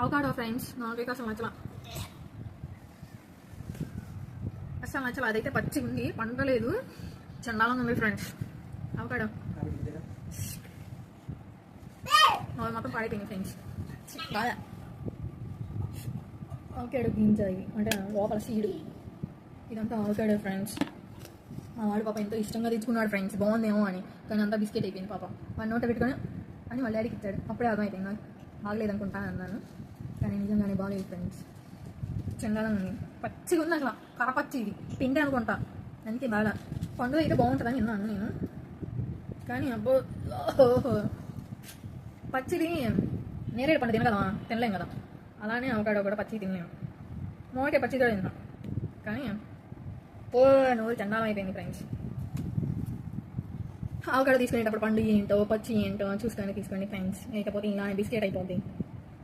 Avocado friends నాకైతే అసలు నచ్చలా, అసలు నచ్చలా. అదైతే పచ్చి ఉంది, పండలేదు, చండాలంగా ఉంది ఫ్రెండ్స్. అవకాడో మొత్తం పాడైపోయింది ఫ్రెండ్స్. బాగా అవకాడో గింజ ఇవి అంటే లోపల సీడు, ఇదంతా అవకాడో ఫ్రెండ్స్. మా వాడు పాప ఎంతో ఇష్టంగా తెచ్చుకున్నాడు ఫ్రెండ్స్, బాగుందేమో అని. కానీ అంతా బిస్కెట్ అయిపోయింది పాప. వన్ నోట పెట్టుకొని అని వాళ్ళ డాడీకి ఇచ్చాడు. అప్పుడే అర్థమైపోయింది నాకు బాగలేదనుకుంటాను అన్నాను, కానీ నిజంగానే బాగలేదు ఫ్రెండ్స్. చండాలంగా ఉంది, పచ్చిగా ఉంది అసలు, కరపచ్చి. ఇది పిండి అనుకుంటా, అందుకే బాగా. పండు అయితే బాగుంటుందని విన్నాను నేను, కానీ అబ్బో పచ్చిది. నేరేడు పండు తినగలమా? తినలేం కదా. అలానే అవకాడో కూడా పచ్చి తినలేము. మోటే పచ్చి కూడా తిన్నాం, కానీ నోరు చండాలం అయిపోయింది ఫ్రెండ్స్. అవకాడో తీసుకునేటప్పుడు పండు ఏంటో పచ్చి ఏంటో చూసుకొని తీసుకోండి ఫ్రెండ్స్, లేకపోతే ఇలా బిస్కెట్ అయిపోద్ది.